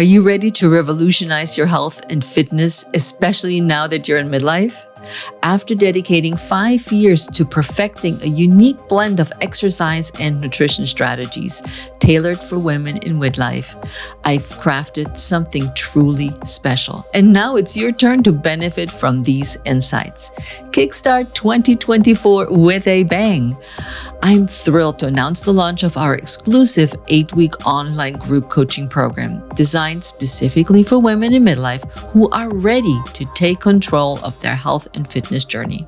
Are you ready to revolutionize your health and fitness, especially now that you're in midlife? After dedicating 5 years to perfecting a unique blend of exercise and nutrition strategies tailored for women in midlife, I've crafted something truly special. And now it's your turn to benefit from these insights. Kickstart 2024 with a bang. I'm thrilled to announce the launch of our exclusive 8-week online group coaching program designed specifically for women in midlife who are ready to take control of their health and fitness journey.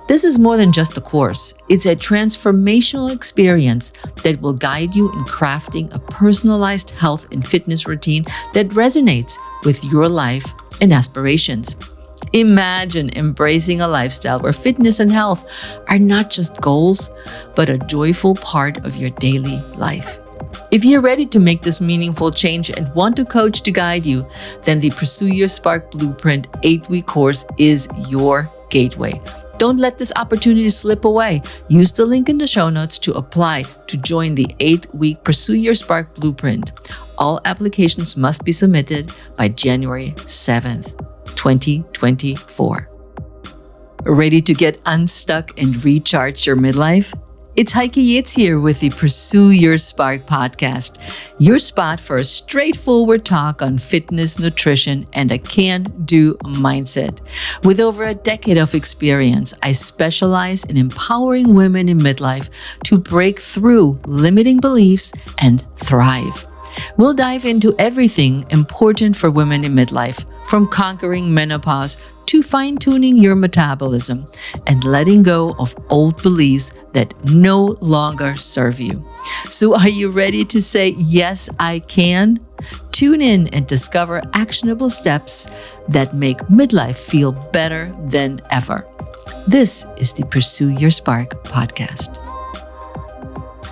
This is more than just a course. It's a transformational experience that will guide you in crafting a personalized health and fitness routine that resonates with your life and aspirations. Imagine embracing a lifestyle where fitness and health are not just goals, but a joyful part of your daily life. If you're ready to make this meaningful change and want a coach to guide you, then the Pursue Your Spark Blueprint 8-week course is your gateway. Don't let this opportunity slip away. Use the link in the show notes to apply to join the 8-week Pursue Your Spark Blueprint. All applications must be submitted by January 7th, 2024. Ready to get unstuck and recharge your midlife? It's Heike here with the Pursue Your Spark podcast, your spot for a straightforward talk on fitness, nutrition, and a can-do mindset. With over a decade of experience, I specialize in empowering women in midlife to break through limiting beliefs and thrive. We'll dive into everything important for women in midlife, from conquering menopause to fine-tuning your metabolism and letting go of old beliefs that no longer serve you. So are you ready to say, yes, I can? Tune in and discover actionable steps that make midlife feel better than ever. This is the Pursue Your Spark podcast.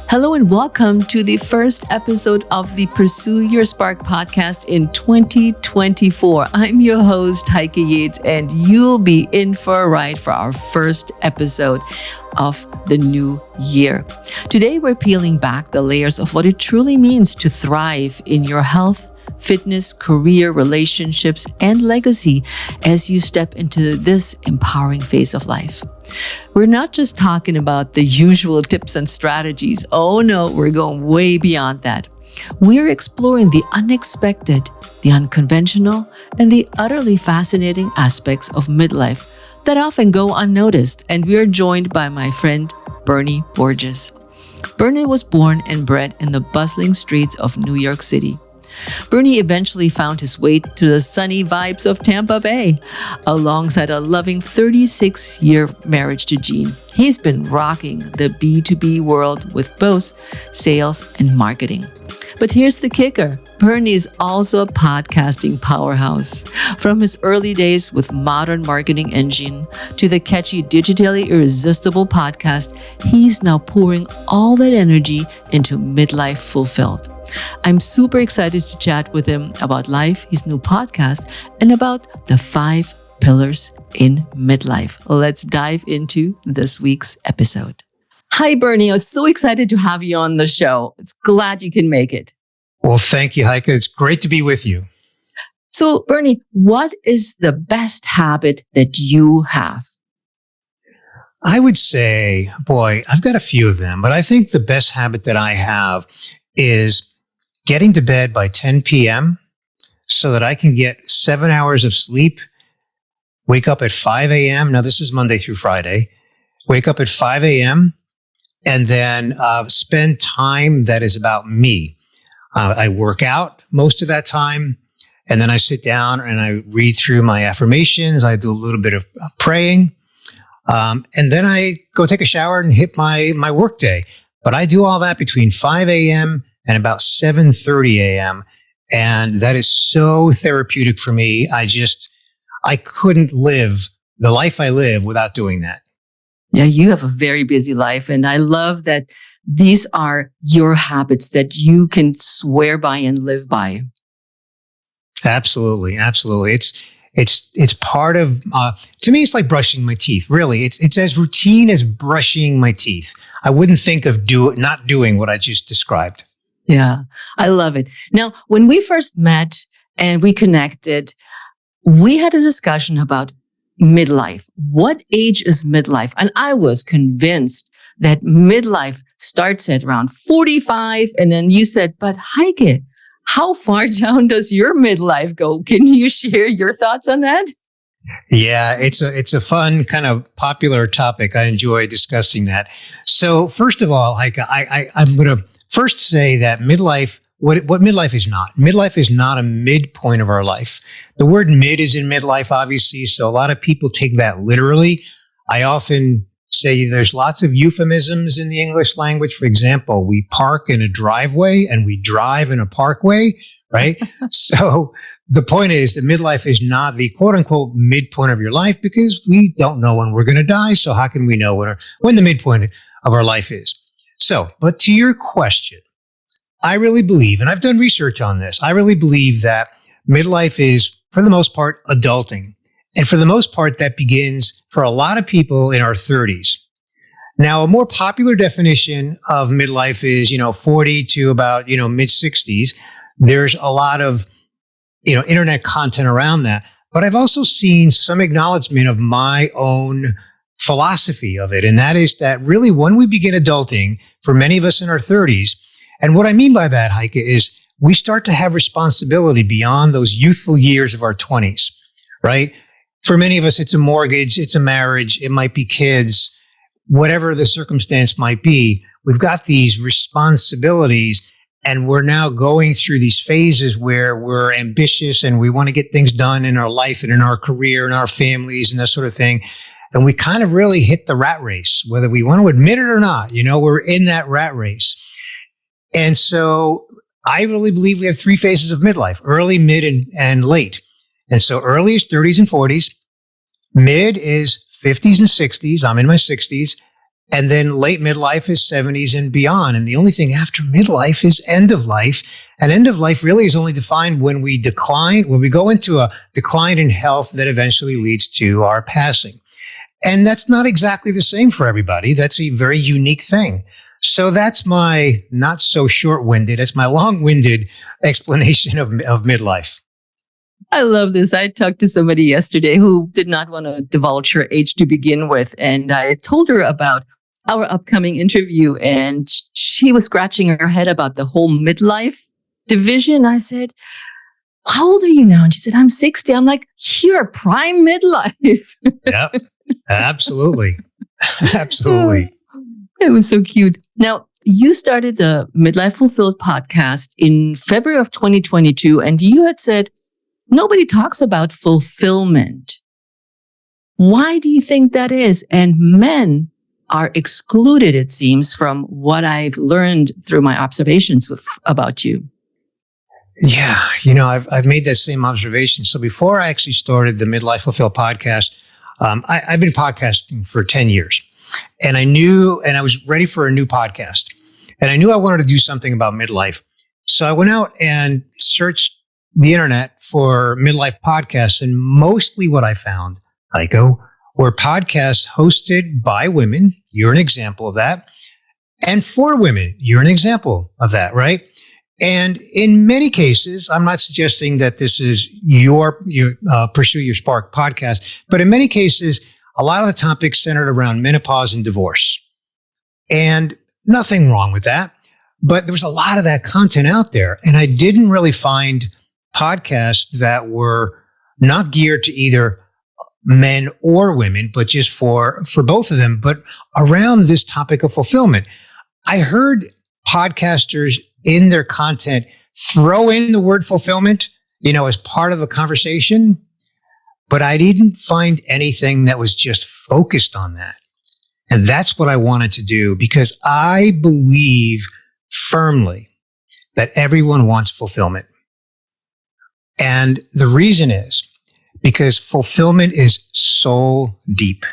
Hello and welcome to the first episode of the Pursue Your Spark podcast in 2024. I'm your host, Heike Yates, and you'll be in for a ride for our first episode of the new year. Today, we're peeling back the layers of what it truly means to thrive in your health, fitness, career, relationships, and legacy as you step into this empowering phase of life. We're not just talking about the usual tips and strategies. Oh no, we're going way beyond that. We're exploring the unexpected, the unconventional, and the utterly fascinating aspects of midlife that often go unnoticed. And we are joined by my friend, Bernie Borges. Bernie was born and bred in the bustling streets of New York City. Bernie eventually found his way to the sunny vibes of Tampa Bay, alongside a loving 36-year marriage to Jean. He's been rocking the B2B world with both sales and marketing. But here's the kicker. Bernie is also a podcasting powerhouse. From his early days with Modern Marketing Engine to the catchy Digitally Irresistible podcast, he's now pouring all that energy into Midlife Fulfilled. I'm super excited to chat with him about life, his new podcast, and about the 5 pillars in midlife. Let's dive into this week's episode. Hi, Bernie. I'm so excited to have you on the show. It's glad you can make it. Well, thank you, Heike. It's great to be with you. So, Bernie, what is the best habit that you have? I would say, boy, I've got a few of them, but I think the best habit that I have is getting to bed by 10 p.m. so that I can get 7 hours of sleep, wake up at 5 a.m. Now, this is Monday through Friday. Wake up at 5 a.m. and then spend time that is about me. I work out most of that time, and then I sit down and I read through my affirmations. I do a little bit of praying, and then I go take a shower and hit my work day. But I do all that between 5 a.m. and about 7:30 a.m. And that is so therapeutic for me. I couldn't live the life I live without doing that. Yeah, you have a very busy life. And I love that these are your habits that you can swear by and live by. Absolutely. Absolutely. It's part of, to me, it's like brushing my teeth. Really, it's as routine as brushing my teeth. I wouldn't think of not doing what I just described. Yeah, I love it. Now, when we first met and we connected, we had a discussion about midlife. What age is midlife? And I was convinced that midlife starts at around 45. And then you said, but Heike, how far down does your midlife go? Can you share your thoughts on that? Yeah, it's a fun kind of popular topic. I enjoy discussing that. So first of all, Heike, I'm going to first say that midlife, what midlife is not. Midlife is not a midpoint of our life. The word mid is in midlife, obviously, so a lot of people take that literally. I often say there's lots of euphemisms in the English language. For example, we park in a driveway and we drive in a parkway, right? So the point is that midlife is not the quote unquote midpoint of your life because we don't know when we're going to die. So how can we know when the midpoint of our life is? So, but to your question, I really believe, and I've done research on this, I really believe that midlife is, for the most part, adulting. And for the most part, that begins for a lot of people in our 30s. Now, a more popular definition of midlife is, 40 to about, mid 60s. There's a lot of, internet content around that. But I've also seen some acknowledgement of my own philosophy of it. And that is that really when we begin adulting, for many of us in our 30s, and what I mean by that, Heike, is we start to have responsibility beyond those youthful years of our 20s, right? For many of us, it's a mortgage, it's a marriage, it might be kids, whatever the circumstance might be. We've got these responsibilities and we're now going through these phases where we're ambitious and we want to get things done in our life and in our career and our families and that sort of thing. And we kind of really hit the rat race, whether we want to admit it or not. We're in that rat race. And so I really believe we have three phases of midlife: early, mid, and late. And so early is 30s and 40s. Mid is 50s and 60s. I'm in my 60s. And then late midlife is 70s and beyond. And the only thing after midlife is end of life. And end of life really is only defined when we decline, when we go into a decline in health that eventually leads to our passing. And that's not exactly the same for everybody. That's a very unique thing. So that's my not so short-winded, that's my long-winded explanation of midlife. I love this. I talked to somebody yesterday who did not want to divulge her age to begin with. And I told her about our upcoming interview and she was scratching her head about the whole midlife division. I said, how old are you now? And she said, I'm 60. I'm like, you're prime midlife. Yep, absolutely. Absolutely. It was so cute. Now, you started the Midlife Fulfilled podcast in February of 2022, and you had said, nobody talks about fulfillment. Why do you think that is? And men are excluded, it seems, from what I've learned through my observations about you. Yeah, I've made that same observation. So before I actually started the Midlife Fulfilled podcast, I've been podcasting for 10 years. And I was ready for a new podcast. And I knew I wanted to do something about midlife. So I went out and searched the internet for midlife podcasts. And mostly what I found, Heike, were podcasts hosted by women. You're an example of that. And for women. You're an example of that, right? And in many cases, I'm not suggesting that this is your Pursue Your Spark podcast, but in many cases, a lot of the topics centered around menopause and divorce. And nothing wrong with that. But there was a lot of that content out there. And I didn't really find podcasts that were not geared to either men or women, but just for both of them, but around this topic of fulfillment. I heard podcasters in their content throw in the word fulfillment, as part of the conversation. But I didn't find anything that was just focused on that. And that's what I wanted to do because I believe firmly that everyone wants fulfillment. And the reason is because fulfillment is soul deep.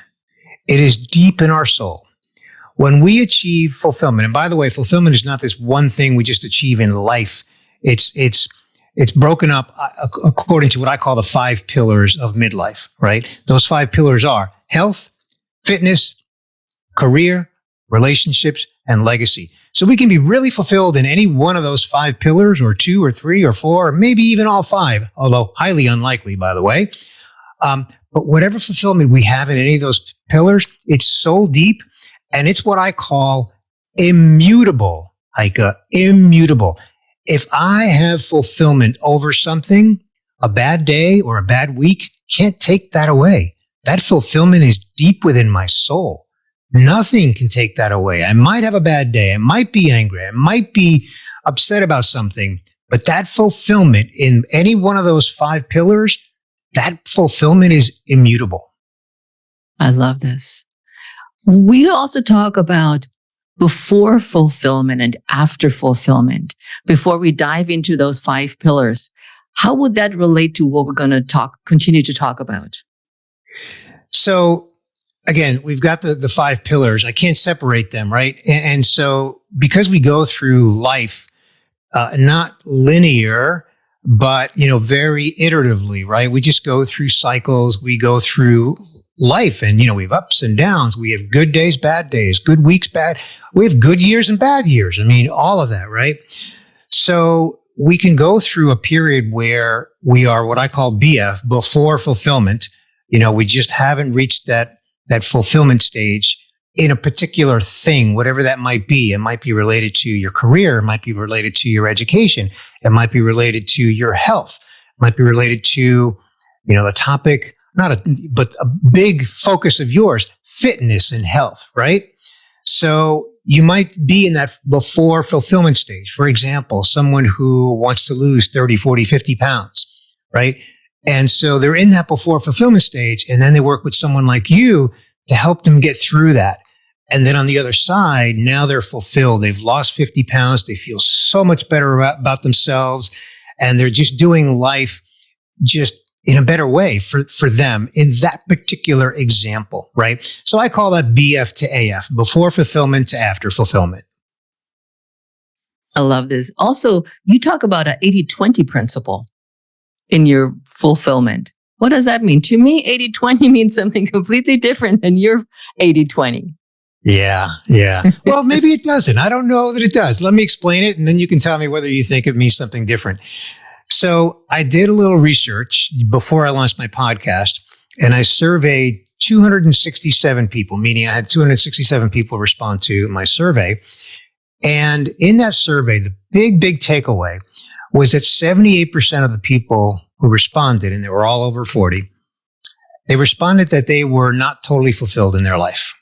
It is deep in our soul. When we achieve fulfillment, and by the way, fulfillment is not this one thing we just achieve in life. It's broken up according to what I call the 5 pillars of midlife, right? Those 5 pillars are health, fitness, career, relationships, and legacy. So we can be really fulfilled in any one of those 5 pillars, or 2 or 3 or 4, or maybe even all 5, although highly unlikely, by the way. But whatever fulfillment we have in any of those pillars, it's so deep, and it's what I call immutable, Heike, immutable. If I have fulfillment over something, a bad day or a bad week can't take that away. That fulfillment is deep within my soul. Nothing can take that away. I might have a bad day. I might be angry. I might be upset about something, but that fulfillment in any one of those 5 pillars, that fulfillment is immutable. I love this. We also talk about before fulfillment and after fulfillment. Before we dive into those 5 pillars, how would that relate to what we're going to continue to talk about? So again, we've got the 5 pillars. I can't separate them, right? And so because we go through life, not linear, but, very iteratively, right? We just go through cycles. We go through life, and, we have ups and downs. We have good days, bad days, good weeks, bad. We have good years and bad years. I mean, all of that, right? So we can go through a period where we are what I call BF, before fulfillment. We just haven't reached that fulfillment stage in a particular thing, whatever that might be. It might be related to your career. It might be related to your education. It might be related to your health. It might be related to, the topic, but a big focus of yours, fitness and health, right? So you might be in that before fulfillment stage. For example, someone who wants to lose 30, 40, 50 pounds, right? And so they're in that before fulfillment stage, and then they work with someone like you to help them get through that. And then on the other side, now they're fulfilled. They've lost 50 pounds. They feel so much better about themselves, and they're just doing life just in a better way for them in that particular example, right? So I call that BF to AF, before fulfillment to after fulfillment. I love this. Also, you talk about an 80-20 principle in your fulfillment. What does that mean? To me, 80-20 means something completely different than your 80-20. Yeah. Well, maybe it doesn't. I don't know that it does. Let me explain it, and then you can tell me whether you think it means something different. So I did a little research before I launched my podcast, and I surveyed 267 people, meaning I had 267 people respond to my survey. And in that survey, the big takeaway was that 78% of the people who responded, and they were all over 40, they responded that they were not totally fulfilled in their life.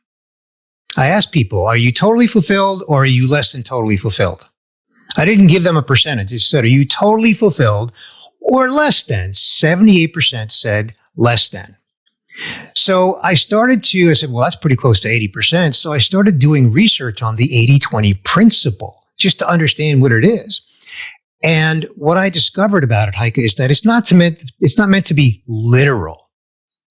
I asked people, are you totally fulfilled or are you less than totally fulfilled? I didn't give them a percentage. I said, are you totally fulfilled or less than? 78% said less than. So I said, well, that's pretty close to 80%. So I started doing research on the 80-20 principle just to understand what it is. And what I discovered about it, Heike, is that it's not meant to be literal.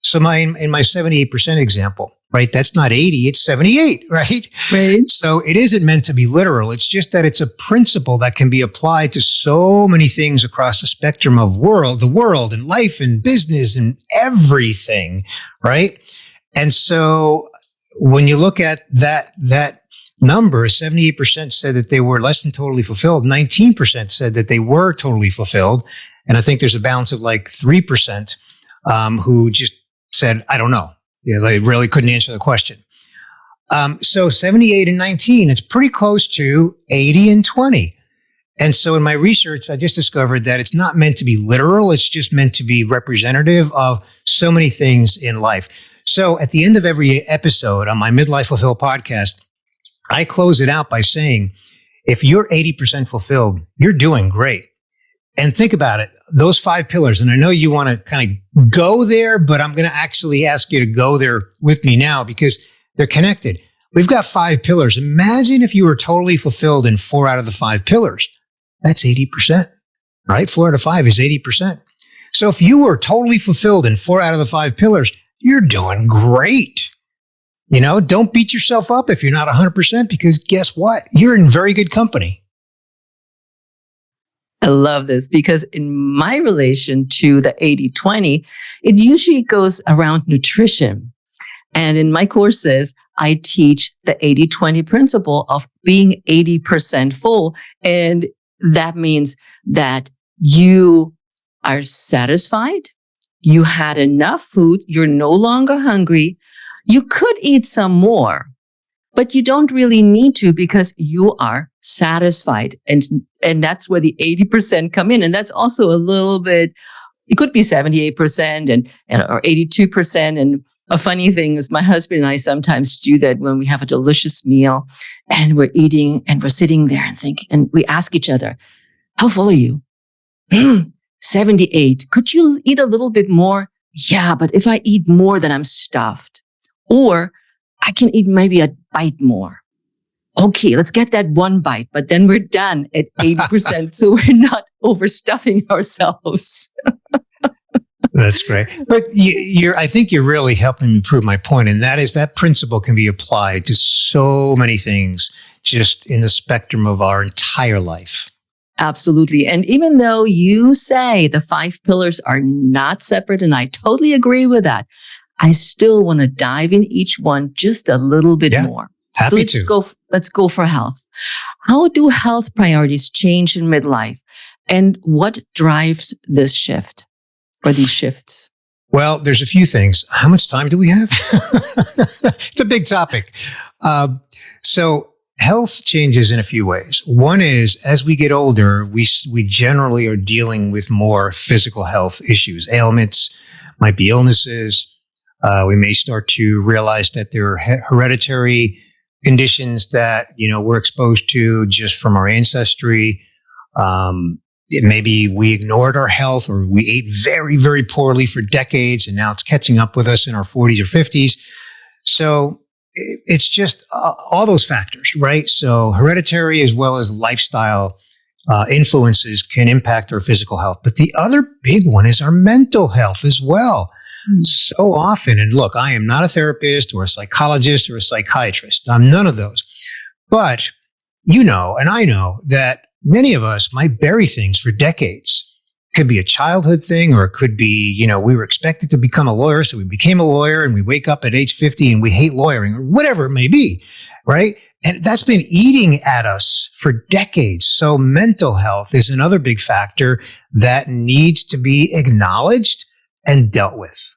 So in my 78% example, right, that's not 80, it's 78, right? Right. So it isn't meant to be literal. It's just that it's a principle that can be applied to so many things across the spectrum of the world and life and business and everything, right? And so when you look at that number, 78% said that they were less than totally fulfilled. 19% said that they were totally fulfilled. And I think there's a balance of like 3% who just said, I don't know. Yeah, they really couldn't answer the question. So 78 and 19, it's pretty close to 80 and 20. And so in my research, I just discovered that it's not meant to be literal. It's just meant to be representative of so many things in life. So at the end of every episode on my Midlife Fulfilled podcast, I close it out by saying, if you're 80% fulfilled, you're doing great. And think about it, those 5 pillars, and I know you want to kind of go there, but I'm going to actually ask you to go there with me now because they're connected. We've got 5 pillars. Imagine if you were totally fulfilled in 4 out of the 5 pillars. That's 80%, right? 4 out of 5 is 80%. So if you were totally fulfilled in 4 out of the 5 pillars, you're doing great. Don't beat yourself up if you're not 100%, because guess what? You're in very good company. I love this because in my relation to the 80-20, it usually goes around nutrition. And in my courses, I teach the 80-20 principle of being 80% full. And that means that you are satisfied. You had enough food. You're no longer hungry. You could eat some more, but you don't really need to because you are satisfied. And that's where the 80% come in. And that's also a little bit, it could be 78% or 82%. And a funny thing is my husband and I sometimes do that when we have a delicious meal and we're eating and we're sitting there and think, and we ask each other, how full are you? 78. Could you eat a little bit more? Yeah, but if I eat more, then I'm stuffed. Or I can eat maybe a bite more. Okay, let's get that one bite, but then we're done at 80%. So we're not overstuffing ourselves. That's great. But I think you're really helping me prove my point. And that is that principle can be applied to so many things just in the spectrum of our entire life. Absolutely. And even though you say the 5 pillars are not separate, and I totally agree with that, I still want to dive in each one just a little bit more. Happy so let's go for health. How do health priorities change in midlife? And what drives this shift or these shifts? Well, there's a few things. How much time do we have? It's a big topic. So health changes in a few ways. One is as we get older, we generally are dealing with more physical health issues, ailments, might be illnesses. We may start to realize that there are hereditary conditions that, we're exposed to just from our ancestry. Maybe we ignored our health or we ate very, very poorly for decades and now it's catching up with us in our 40s or 50s. So it's just all those factors, right? So hereditary as well as lifestyle influences can impact our physical health. But the other big one is our mental health as well. So often, and look, I am not a therapist or a psychologist or a psychiatrist. I'm none of those. But and I know that many of us might bury things for decades. It could be a childhood thing, or it could be, we were expected to become a lawyer, so we became a lawyer and we wake up at age 50 and we hate lawyering or whatever it may be, right? And that's been eating at us for decades. So mental health is another big factor that needs to be acknowledged and dealt with.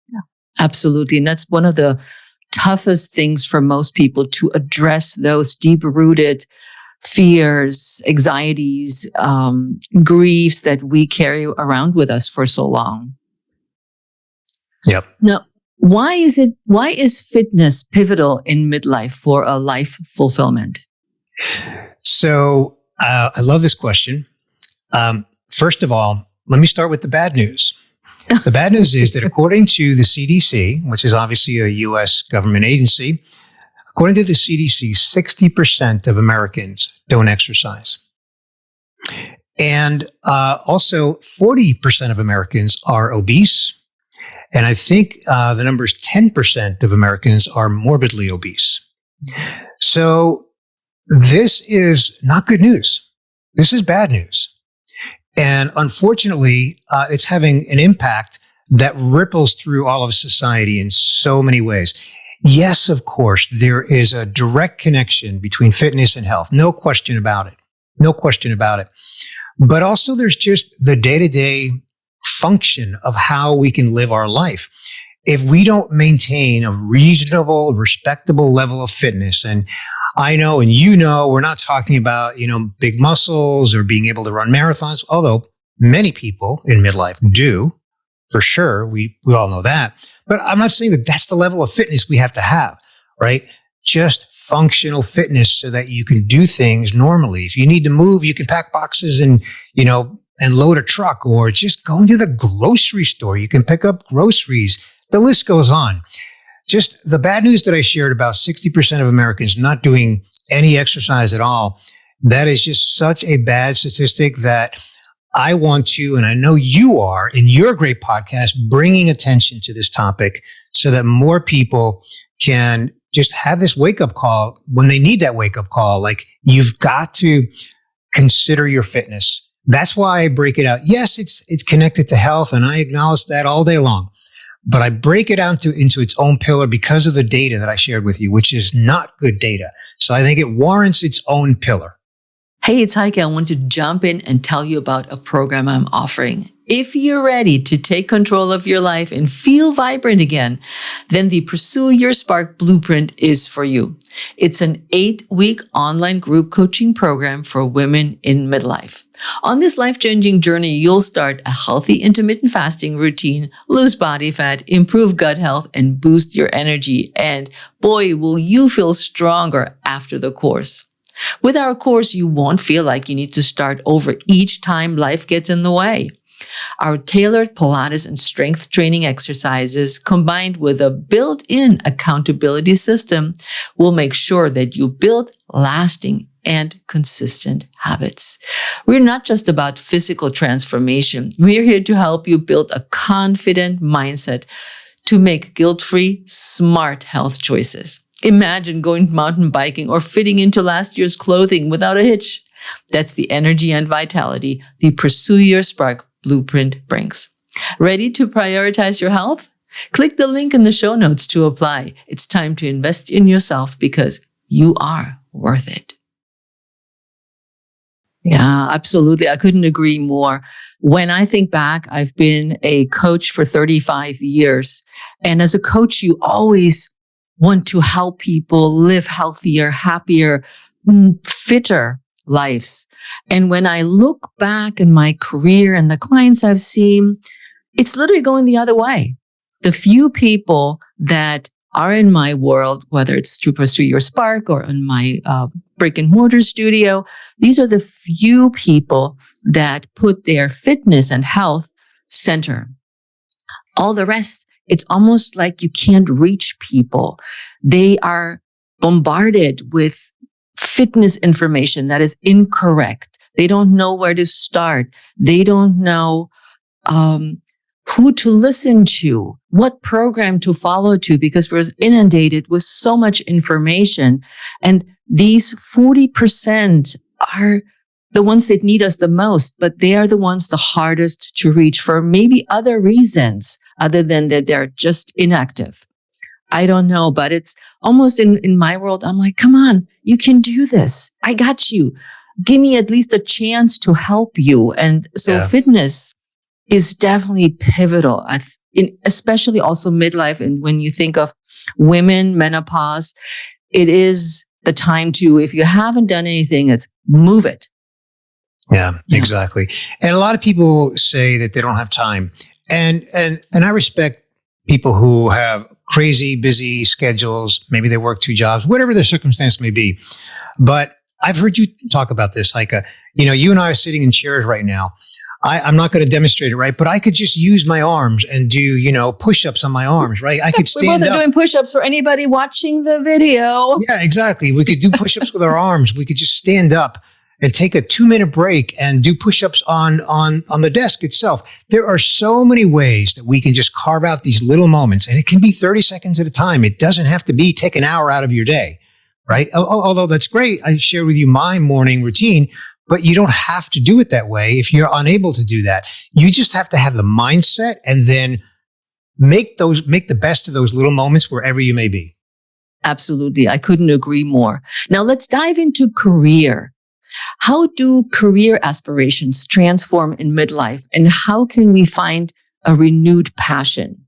Yeah, absolutely. And that's one of the toughest things for most people, to address those deep-rooted fears, anxieties, griefs that we carry around with us for so long. Yep. Now, why is fitness pivotal in midlife for a life fulfillment? So I love this question. First of all, let me start with the bad news. The bad news is that according to the CDC, which is obviously a U.S. government agency, according to the CDC, 60% of Americans don't exercise. And also 40% of Americans are obese. And I think the number is 10% of Americans are morbidly obese. So this is not good news. This is bad news. And unfortunately, it's having an impact that ripples through all of society in so many ways. Yes, of course, there is a direct connection between fitness and health. No question about it. No question about it. But also there's just the day-to-day function of how we can live our life. If we don't maintain a reasonable, respectable level of fitness, and I know, and we're not talking about, big muscles or being able to run marathons, although many people in midlife do, for sure. We all know that. But I'm not saying that that's the level of fitness we have to have, right? Just functional fitness so that you can do things normally. If you need to move, you can pack boxes and load a truck, or just go into the grocery store. You can pick up groceries. The list goes on. Just the bad news that I shared about 60% of Americans not doing any exercise at all, that is just such a bad statistic that I want to, and I know you are, in your great podcast, bringing attention to this topic so that more people can just have this wake-up call when they need that wake-up call. Like, you've got to consider your fitness. That's why I break it out. Yes, it's connected to health, and I acknowledge that all day long. but I break it out into its own pillar because of the data that I shared with you, which is not good data. So I think it warrants its own pillar. Hey, it's Heike. I want to jump in and tell you about a program I'm offering. If you're ready to take control of your life and feel vibrant again, then the Pursue Your Spark Blueprint is for you. It's an 8-week online group coaching program for women in midlife. On this life-changing journey, you'll start a healthy intermittent fasting routine, lose body fat, improve gut health, and boost your energy. And boy, will you feel stronger after the course. With our course, you won't feel like you need to start over each time life gets in the way. Our tailored Pilates and strength training exercises, combined with a built-in accountability system, will make sure that you build lasting and consistent habits. We're not just about physical transformation. We're here to help you build a confident mindset to make guilt-free, smart health choices. Imagine going mountain biking or fitting into last year's clothing without a hitch. That's the energy and vitality the Pursue Your Spark Blueprint brings. Ready to prioritize your health? Click the link in the show notes to apply. It's time to invest in yourself because you are worth it. Yeah, absolutely. I couldn't agree more. When I think back, I've been a coach for 35 years. And as a coach, you always want to help people live healthier, happier, fitter lives. And when I look back in my career and the clients I've seen, it's literally going the other way. The few people that are in my world, whether it's through Pursue Your Spark or in my brick and mortar studio, these are the few people that put their fitness and health center. All the rest, it's almost like you can't reach people. They are bombarded with fitness information that is incorrect. They don't know where to start. They don't know who to listen to, what program to follow to, because we're inundated with so much information. And these 40% are the ones that need us the most, but they are the ones the hardest to reach for maybe other reasons other than that they're just inactive. I don't know, but it's almost in my world, I'm like, come on, you can do this. I got you. Give me at least a chance to help you. And so fitness is definitely pivotal, especially also midlife. And when you think of women, menopause, it is the time to, if you haven't done anything, it's move it. Yeah, exactly. And a lot of people say that they don't have time. And I respect people who have crazy busy schedules. Maybe they work 2 jobs, whatever the circumstance may be. But I've heard you talk about this, Heike. You know, you and I are sitting in chairs right now. I'm not going to demonstrate it, right? But I could just use my arms and do, push-ups on my arms, right? I could stand up. We're both doing push-ups for anybody watching the video. Yeah, exactly. We could do push-ups with our arms. We could just stand up and take a 2-minute break and do push-ups on the desk itself. There are so many ways that we can just carve out these little moments, and it can be 30 seconds at a time. It doesn't have to be take an hour out of your day, right? Although that's great. I shared with you my morning routine, but you don't have to do it that way if you're unable to do that. You just have to have the mindset and then make the best of those little moments wherever you may be. Absolutely. I couldn't agree more. Now let's dive into career. How do career aspirations transform in midlife, and how can we find a renewed passion?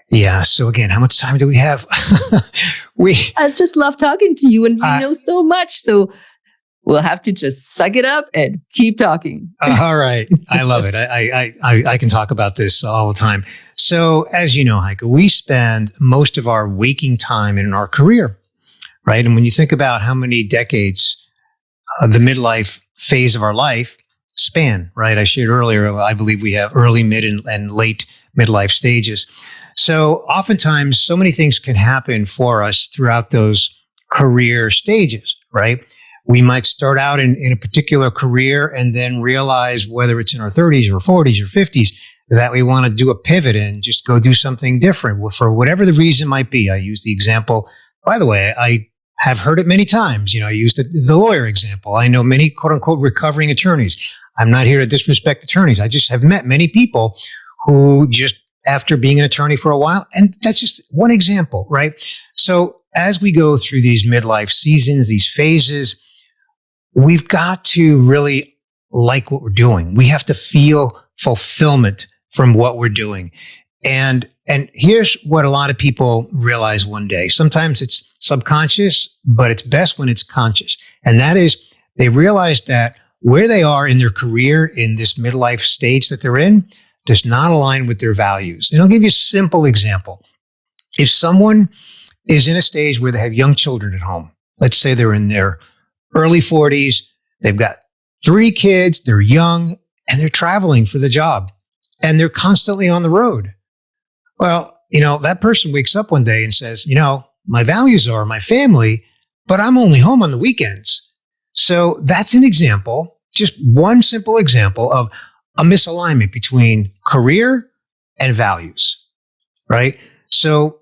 Yeah. So again, how much time do we have? I just love talking to you, and you know so much. So we'll have to just suck it up and keep talking. All right. I love it. I can talk about this all the time. So as you know, Heike, we spend most of our waking time in our career, right? And when you think about how many decades the midlife phase of our life span, right? I shared earlier, I believe we have early, mid, and late midlife stages. So oftentimes, so many things can happen for us throughout those career stages, right? We might start out in a particular career and then realize, whether it's in our 30s or 40s or 50s, that we want to do a pivot and just go do something different for whatever the reason might be. I use the example, by the way, I have heard it many times. I used the lawyer example. I know many quote unquote recovering attorneys. I'm not here to disrespect attorneys. I just have met many people who just after being an attorney for a while. And that's just one example, right? So as we go through these midlife seasons, these phases, we've got to really like what we're doing. We have to feel fulfillment from what we're doing. And here's what a lot of people realize one day. Sometimes it's subconscious, but it's best when it's conscious. And that is, they realize that where they are in their career, in this midlife stage that they're in, does not align with their values. And I'll give you a simple example. If someone is in a stage where they have young children at home, let's say they're in their early 40s, they've got 3 kids, they're young, and they're traveling for the job, and they're constantly on the road. Well, that person wakes up one day and says, my values are my family, but I'm only home on the weekends. So that's an example, just one simple example of a misalignment between career and values, right? So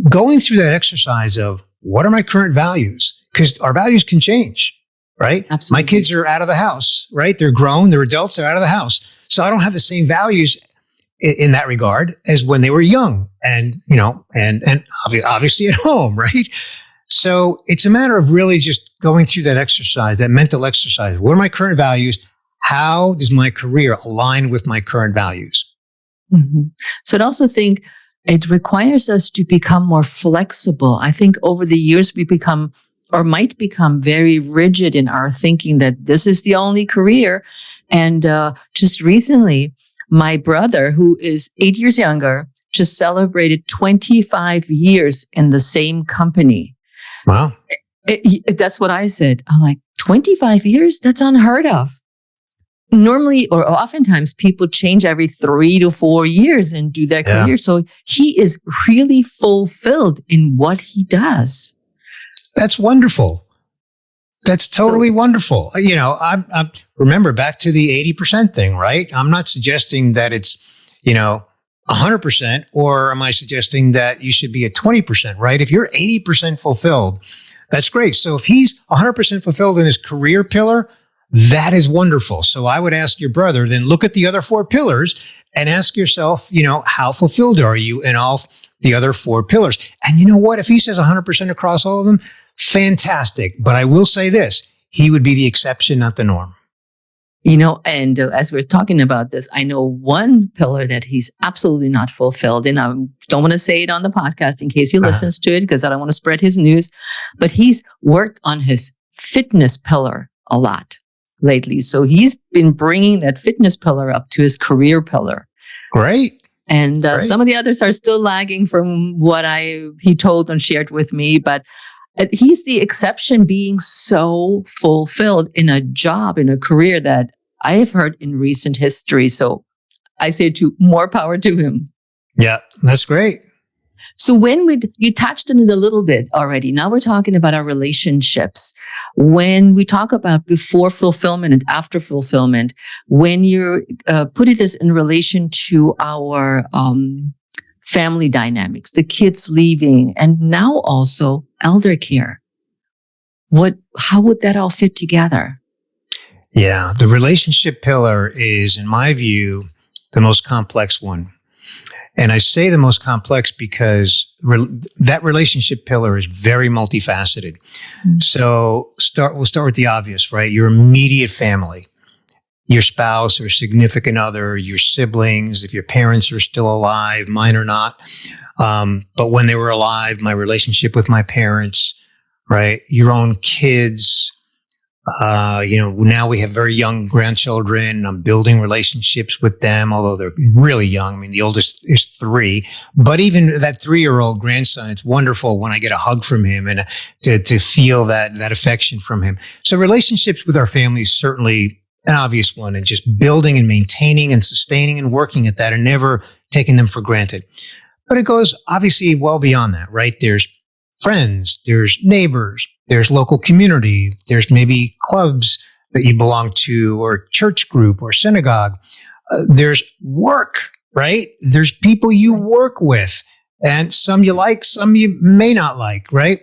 going through that exercise of what are my current values? Because our values can change, right? Absolutely. My kids are out of the house, right? They're grown, they're adults, they're out of the house. So I don't have the same values in that regard as when they were young and obviously at home, right? So it's a matter of really just going through that exercise, that mental exercise. What are my current values? How does my career align with my current values? Mm-hmm. So I also think it requires us to become more flexible. I think over the years we might become very rigid in our thinking that this is the only career. And just recently, my brother, who is 8 years younger, just celebrated 25 years in the same company. Wow. That's what I said. I'm like, 25 years? That's unheard of. Normally, or oftentimes, people change every 3 to 4 years and do their career. So he is really fulfilled in what he does. That's wonderful. That's totally wonderful. I'm remember back to the 80% thing, right? I'm not suggesting that it's, 100%, or am I suggesting that you should be at 20%, right? If you're 80% fulfilled, that's great. So if he's 100% fulfilled in his career pillar, that is wonderful. So I would ask your brother, then look at the other 4 pillars and ask yourself, how fulfilled are you in all the other 4 pillars? And you know what? If he says 100% across all of them, fantastic. But I will say this, he would be the exception, not the norm. And as we're talking about this, I know one pillar that he's absolutely not fulfilled. And I don't want to say it on the podcast in case he listens to it, because I don't want to spread his news. But he's worked on his fitness pillar a lot lately. So he's been bringing that fitness pillar up to his career pillar. Great. And some of the others are still lagging from what he told and shared with me. But he's the exception, being so fulfilled in a job, in a career that I have heard in recent history. So I say more power to him. Yeah, that's great. So you touched on it a little bit already. Now we're talking about our relationships. When we talk about before fulfillment and after fulfillment, when you're putting this in relation to our family dynamics, the kids leaving, and now also elder care, how would that all fit together? Yeah, the relationship pillar is, in my view, the most complex one. And I say the most complex because that relationship pillar is very multifaceted. Mm-hmm. So we'll start with the obvious, right? Your immediate family, your spouse or significant other, your siblings, if your parents are still alive, mine are not. But when they were alive, my relationship with my parents, right? Your own kids. Now we have very young grandchildren. I'm building relationships with them, although they're really young. I mean, the oldest is 3, but even that 3-year-old grandson, it's wonderful when I get a hug from him and to feel that affection from him. So relationships with our family is certainly an obvious one, and just building and maintaining and sustaining and working at that and never taking them for granted. But it goes obviously well beyond that, right? There's friends, there's neighbors, there's local community, there's maybe clubs that you belong to, or church group or synagogue. There's work, right? There's people you work with, and some you like, some you may not like, right?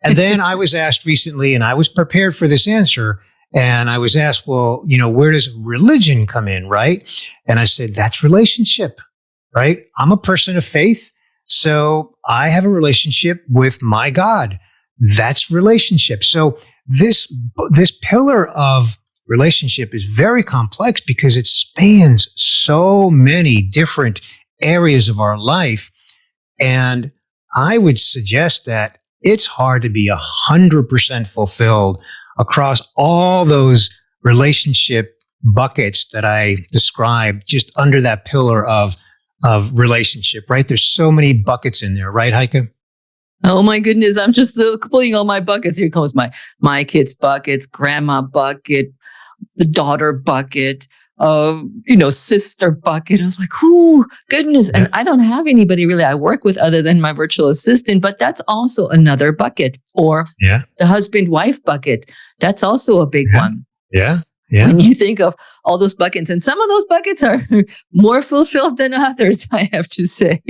And then I was asked recently, and I was prepared for this answer, and I was asked, well, where does religion come in, right? And I said, that's relationship. right? I'm a person of faith. So I have a relationship with my God. That's relationship. So this pillar of relationship is very complex because it spans so many different areas of our life. And I would suggest that it's hard to be 100% fulfilled across all those relationship buckets that I described just under that pillar of relationship, right? There's so many buckets in there, right, Heike? Oh my goodness, I'm just pulling all my buckets. Here comes my kids' buckets, grandma bucket, the daughter bucket, sister bucket. I was like, oh, goodness. Yeah. And I don't have anybody really I work with other than my virtual assistant, but that's also another bucket. Or the husband-wife bucket. That's also a big one. Yeah. Yeah. When you think of all those buckets, and some of those buckets are more fulfilled than others, I have to say.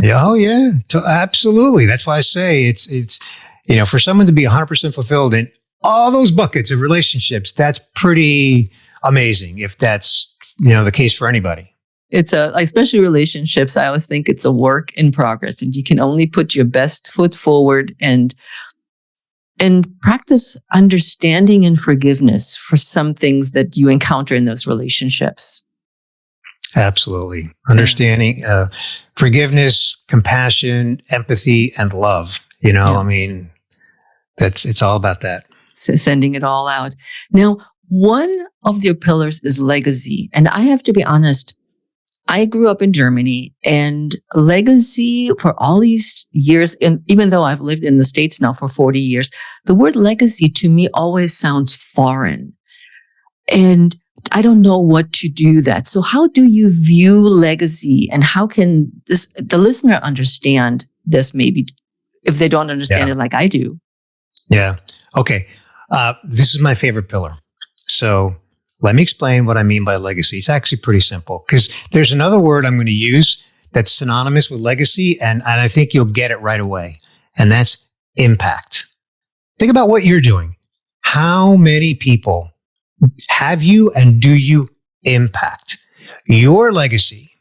Oh, yeah, absolutely. That's why I say it's for someone to be 100% fulfilled in all those buckets of relationships, that's pretty amazing if that's, the case for anybody. It's especially relationships. I always think it's a work in progress, and you can only put your best foot forward and practice understanding and forgiveness for some things that you encounter in those relationships. Absolutely. Understanding, forgiveness, compassion, empathy, and love. I mean, it's all about that. So sending it all out. Now, one of your pillars is legacy. And I have to be honest, I grew up in Germany, and legacy for all these years, and even though I've lived in the States now for 40 years, the word legacy to me always sounds foreign. And I don't know what to do that. So how do you view legacy, and how can the listener understand this, maybe if they don't understand it like I do? Yeah. Okay. This is my favorite pillar. So let me explain what I mean by legacy. It's actually pretty simple because there's another word I'm going to use that's synonymous with legacy, and I think you'll get it right away. And that's impact. Think about what you're doing. How many people have you and do you impact? Your legacy,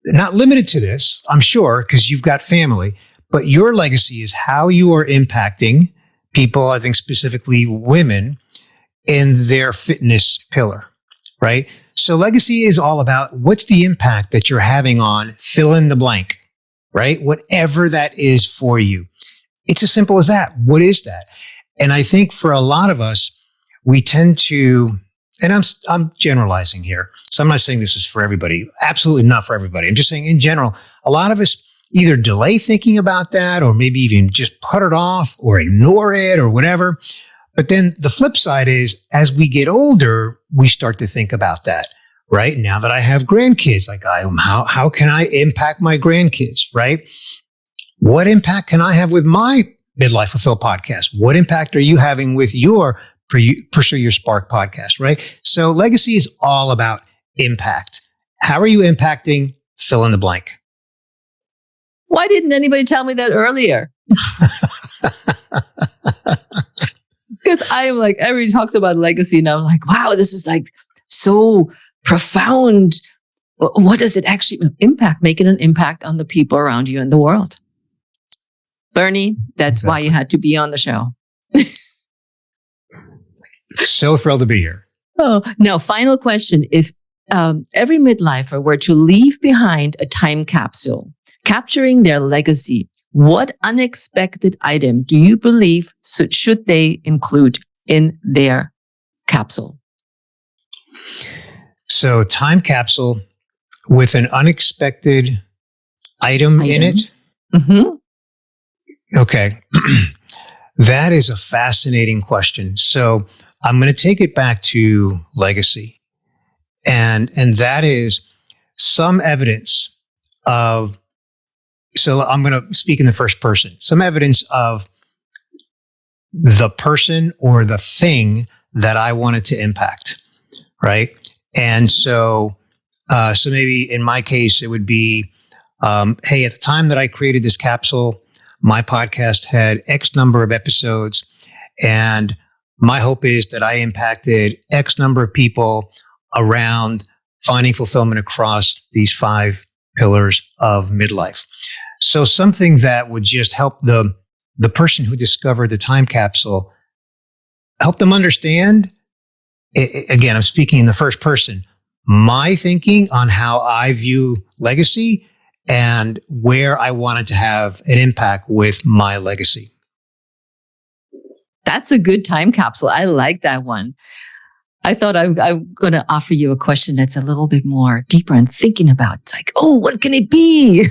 not limited to this, I'm sure, because you've got family, but your legacy is how you are impacting people, I think specifically women, in their fitness pillar, right? So legacy is all about what's the impact that you're having on fill in the blank, right? Whatever that is for you. It's as simple as that. What is that? And I think for a lot of us, we tend to, and I'm generalizing here. So I'm not saying this is for everybody. Absolutely not for everybody. I'm just saying in general, a lot of us either delay thinking about that or maybe even just put it off or ignore it or whatever. But then the flip side is as we get older, we start to think about that, right? Now that I have grandkids, like how can I impact my grandkids, right? What impact can I have with my Midlife Fulfilled podcast? What impact are you having with your Pursue Your Spark podcast, right? So legacy is all about impact. How are you impacting? Fill in the blank. Why didn't anybody tell me that earlier? Because I'm like, everybody talks about legacy, and I'm like, wow, this is like so profound. What does it actually impact? Making an impact on the people around you in the world. Bernie, that's why you had to be on the show. So thrilled to be here. Oh, now, final question. If every midlifer were to leave behind a time capsule, capturing their legacy, what unexpected item do you believe should they include in their capsule? So, time capsule with an unexpected item in it? Mm-hmm. Okay. That is a fascinating question. So, I'm going to take it back to legacy. And that is some evidence of, so I'm going to speak in the first person, some evidence of the person or the thing that I wanted to impact, right? And so maybe in my case, it would be, hey, at the time that I created this capsule, my podcast had X number of episodes, and my hope is that I impacted X number of people around finding fulfillment across these 5 pillars of midlife. So something that would just help the person who discovered the time capsule, help them understand. Again, I'm speaking in the first person, my thinking on how I view legacy and where I wanted to have an impact with my legacy. That's a good time capsule. I like that one. I thought I'm going to offer you a question that's a little bit more deeper and thinking about. It's like, oh, what can it be?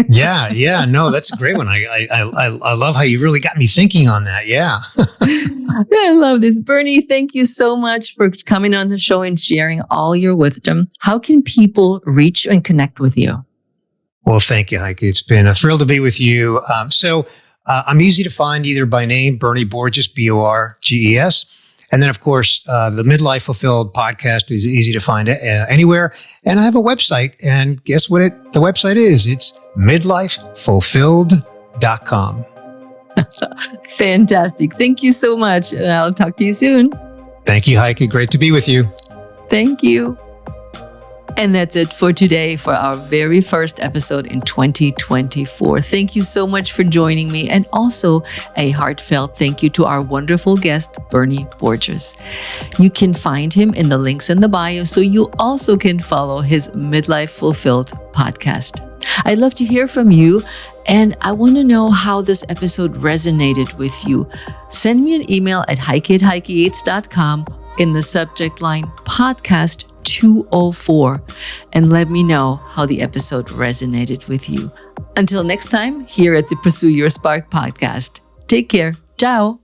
Yeah. No, that's a great one. I love how you really got me thinking on that. Yeah. I love this. Bernie, thank you so much for coming on the show and sharing all your wisdom. How can people reach and connect with you? Well, thank you, Heike. It's been a thrill to be with you. I'm easy to find either by name, Bernie Borges, Borges. And then, of course, the Midlife Fulfilled podcast is easy to find anywhere. And I have a website. And guess what the website is? It's midlifefulfilled.com. Fantastic. Thank you so much. And I'll talk to you soon. Thank you, Heike. Great to be with you. Thank you. And that's it for today for our very first episode in 2024. Thank you so much for joining me. And also a heartfelt thank you to our wonderful guest, Bernie Borges. You can find him in the links in the bio, so you also can follow his Midlife Fulfilled podcast. I'd love to hear from you, and I want to know how this episode resonated with you. Send me an email at heike@heikeyates.com in the subject line podcast 204 and let me know how the episode resonated with you. Until next time, here at the Pursue Your Spark podcast. Take care. Ciao.